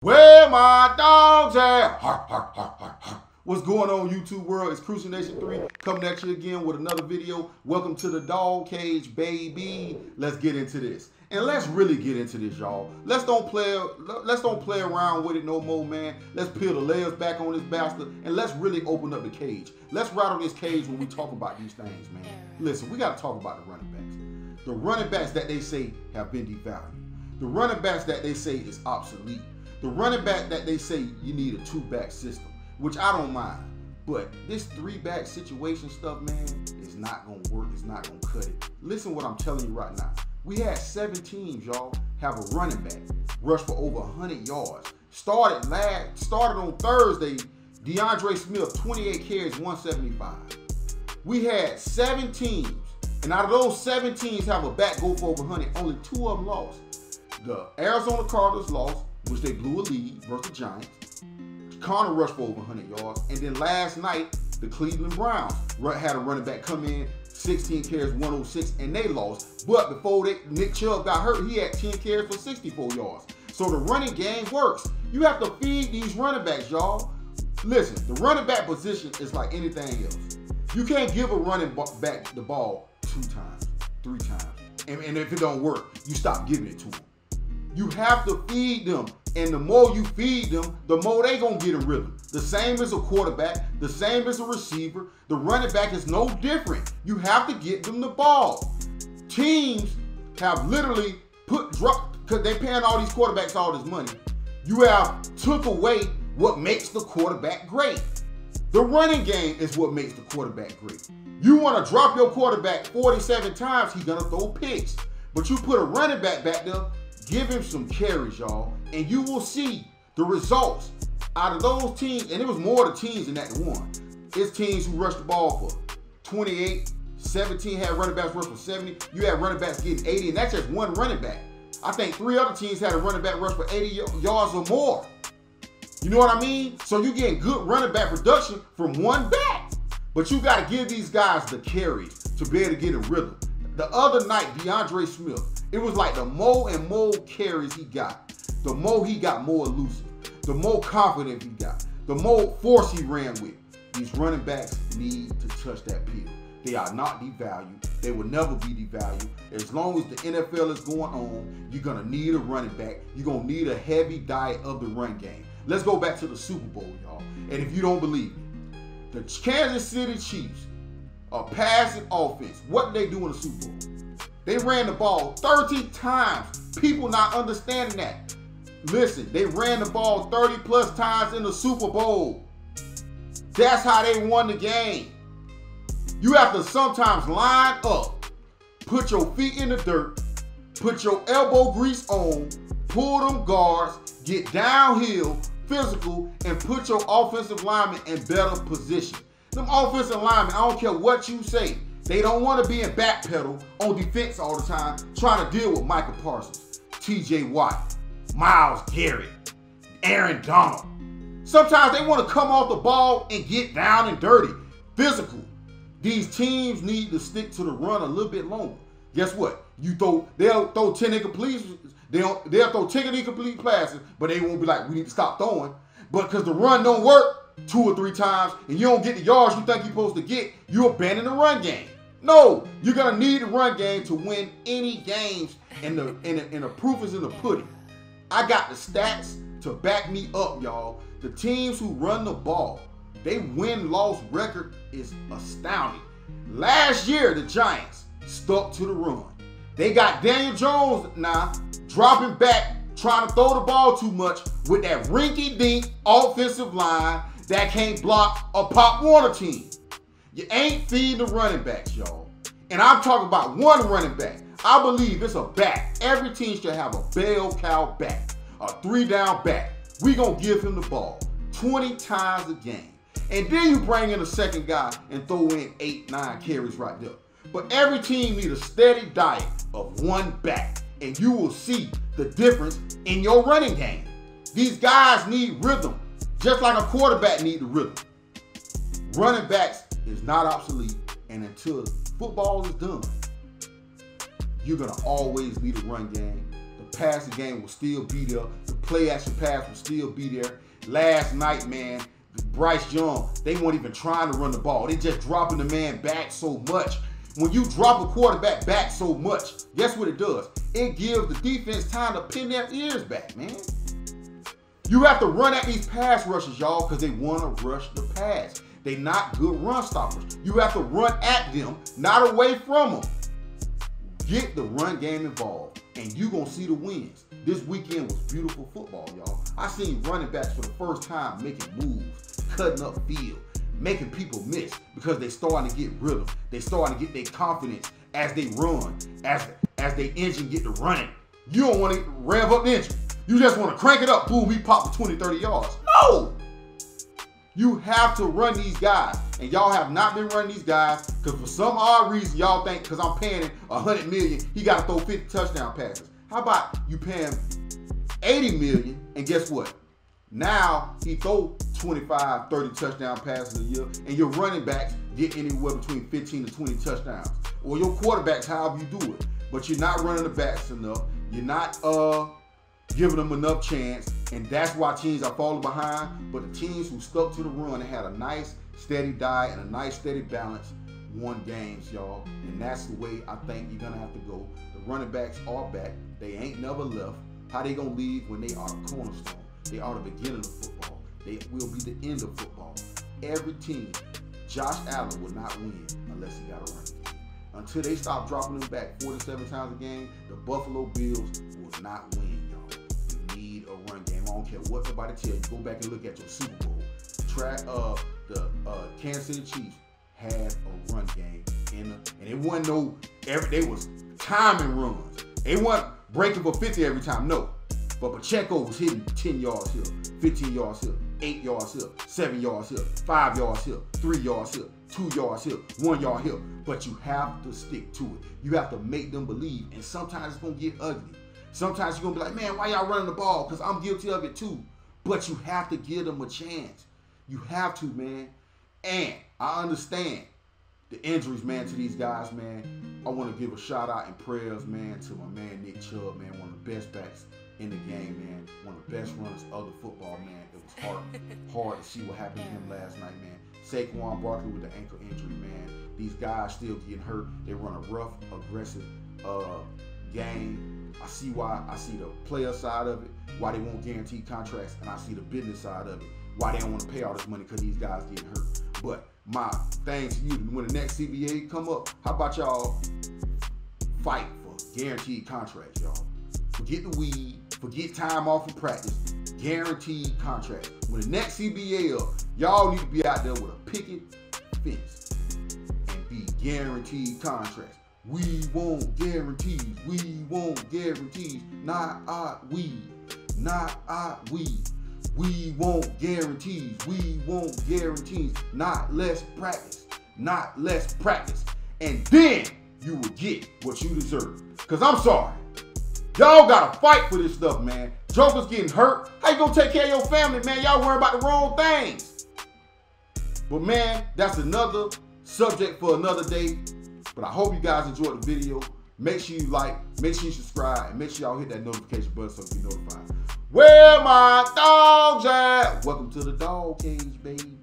Where my dogs at? What's going on, YouTube world? It's Crucial Nation 3 coming at you again with another video. Welcome to the Dawg Cage, baby. Let's get into this. And let's really get into this, y'all. Let's don't play around with it no more, man. Let's peel the layers back on this bastard and let's really open up the cage. Let's rattle this cage when we talk about these things, man. Listen, we got to talk about the running backs. The running backs that they say have been devalued. The running backs that they say is obsolete. The running back that they say you need a two-back system, which I don't mind. But this three-back situation stuff, man, is not going to work. It's not going to cut it. Listen what I'm telling you right now. We had 7 teams, y'all, have a running back rush for over 100 yards. Started on Thursday, DeAndre Smith, 28 carries, 175. We had 7 teams, and out of those 7 teams have a back go for over 100. Only 2 of them lost. The Arizona Cardinals lost, which they blew a lead versus the Giants. Connor rushed for over 100 yards. And then last night, the Cleveland Browns had a running back come in, 16 carries, 106, and they lost. But before Nick Chubb got hurt, he had 10 carries for 64 yards. So the running game works. You have to feed these running backs, y'all. Listen, the running back position is like anything else. You can't give a running back the ball 2 times, 3 times. And if it don't work, you stop giving it to them. You have to feed them, and the more you feed them, the more they gonna get in rhythm. The same as a quarterback, the same as a receiver. The running back is no different. You have to get them the ball. Teams have literally because they're paying all these quarterbacks all this money. You have took away what makes the quarterback great. The running game is what makes the quarterback great. You wanna drop your quarterback 47 times, he's gonna throw picks. But you put a running back there, give him some carries, y'all, and you will see the results out of those teams. And it was more the teams than that won. It's teams who rushed the ball for 28, 17 had running backs rush for 70. You had running backs getting 80, and that's just one running back. I think 3 other teams had a running back rush for 80 yards or more. You know what I mean? So you're getting good running back production from one back. But you got to give these guys the carries to be able to get in rhythm. The other night, DeAndre Smith, it was like the more and more carries he got, the more he got more elusive, the more confident he got, the more force he ran with. These running backs need to touch that pill. They are not devalued. They will never be devalued. As long as the NFL is going on, you're going to need a running back. You're going to need a heavy diet of the run game. Let's go back to the Super Bowl, y'all. And if you don't believe me, the Kansas City Chiefs, a passing offense, what did they do in the Super Bowl? They ran the ball 30 times. People not understanding that. Listen, they ran the ball 30 plus times in the Super Bowl. That's how they won the game. You have to sometimes line up, put your feet in the dirt, put your elbow grease on, pull them guards, get downhill, physical, and put your offensive linemen in better position. Them offensive linemen, I don't care what you say, they don't want to be in back pedal on defense all the time, trying to deal with Michael Parsons, T.J. Watt, Myles Garrett, Aaron Donald. Sometimes they want to come off the ball and get down and dirty, physical. These teams need to stick to the run a little bit longer. Guess what? They'll throw 10 incompletions. They'll throw 10 incomplete passes, but they won't be like, we need to stop throwing. But because the run don't work 2 or 3 times, and you don't get the yards you think you're supposed to get, you abandon the run game. No, you're gonna need the run game to win any games, and the proof is in the pudding. I got the stats to back me up, y'all. The teams who run the ball, they win-loss record is astounding. Last year, the Giants stuck to the run. They got Daniel Jones now dropping back, trying to throw the ball too much with that rinky-dink offensive line that can't block a Pop Warner team. You ain't feeding the running backs, y'all. And I'm talking about one running back. I believe it's a back. Every team should have a bell cow back, a 3-down back. We gonna give him the ball 20 times a game. And then you bring in a second guy and throw in 8, 9 carries right there. But every team needs a steady diet of one back, and you will see the difference in your running game. These guys need rhythm, just like a quarterback needs the rhythm. Running backs is not obsolete, and until football is done, you're gonna always need a run game. The passing game will still be there. The play action pass will still be there. Last night, man, Bryce Young, they weren't even trying to run the ball. They just dropping the man back so much. When you drop a quarterback back so much, guess what it does? It gives the defense time to pin their ears back, man. You have to run at these pass rushes, y'all, because they want to rush the pass. They're not good run stoppers. You have to run at them, not away from them. Get the run game involved, and you're going to see the wins. This weekend was beautiful football, y'all. I seen running backs for the first time making moves, cutting up field, making people miss because they starting to get rhythm. They starting to get their confidence as they run, as their engine get to running. You don't want to rev up the engine. You just want to crank it up. Boom, he popped for 20, 30 yards. No! You have to run these guys. And y'all have not been running these guys because for some odd reason, y'all think because I'm paying him $100 million, he got to throw 50 touchdown passes. How about you pay him $80 million and guess what? Now he throw 25, 30 touchdown passes a year and your running backs get anywhere between 15 to 20 touchdowns. Or your quarterbacks, however you do it. But you're not running the backs enough. You're not giving them enough chance, and that's why teams are falling behind. But the teams who stuck to the run and had a nice, steady diet and a nice, steady balance won games, y'all. And that's the way I think you're going to have to go. The running backs are back. They ain't never left. How they going to leave when they are the cornerstone? They are the beginning of football. They will be the end of football. Every team, Josh Allen will not win unless he got a run game. Until they stop dropping them back 47 times a game, the Buffalo Bills will not win, y'all. You need a run game. I don't care what nobody tell you. Go back and look at your Super Bowl. The Kansas City Chiefs had a run game and it wasn't they was timing runs. They weren't breaking for 50 every time, no. But Pacheco was hitting 10 yards here, 15 yards here, 8 yards here, 7 yards here, 5 yards here, 3 yards here, 2 yards here, 1 yard here. But you have to stick to it. You have to make them believe. And sometimes it's going to get ugly. Sometimes you're going to be like, man, why y'all running the ball? Because I'm guilty of it too. But you have to give them a chance. You have to, man. And I understand the injuries, man, to these guys, man. I want to give a shout out and prayers, man, to my man Nick Chubb, man, one of the best backs in the game, man. One of the best runners of the football, man. It was hard to see what happened to him last night, man. Saquon Barkley with the ankle injury, man. These guys still getting hurt. They run a rough, aggressive game. I see the player side of it, why they won't guarantee contracts, and I see the business side of it, why they don't want to pay all this money because these guys getting hurt. But my thing to you, when the next CBA come up, how about y'all fight for guaranteed contracts, y'all? Forget the weed, forget time off of practice, guaranteed contracts. When the next CBA up, y'all need to be out there with a picket fence and be guaranteed contracts. We want guarantees. We want guarantees. Not we. We want guarantees. We want guarantees. Not less practice. Not less practice. And then you will get what you deserve. Because I'm sorry. Y'all got to fight for this stuff, man. Joker's getting hurt. How you going to take care of your family, man? Y'all worrying about the wrong things. But, man, that's another subject for another day. But I hope you guys enjoyed the video. Make sure you like, make sure you subscribe, and make sure y'all hit that notification button so you can be notified. Where my dogs at? Welcome to the Dawg Cage, baby.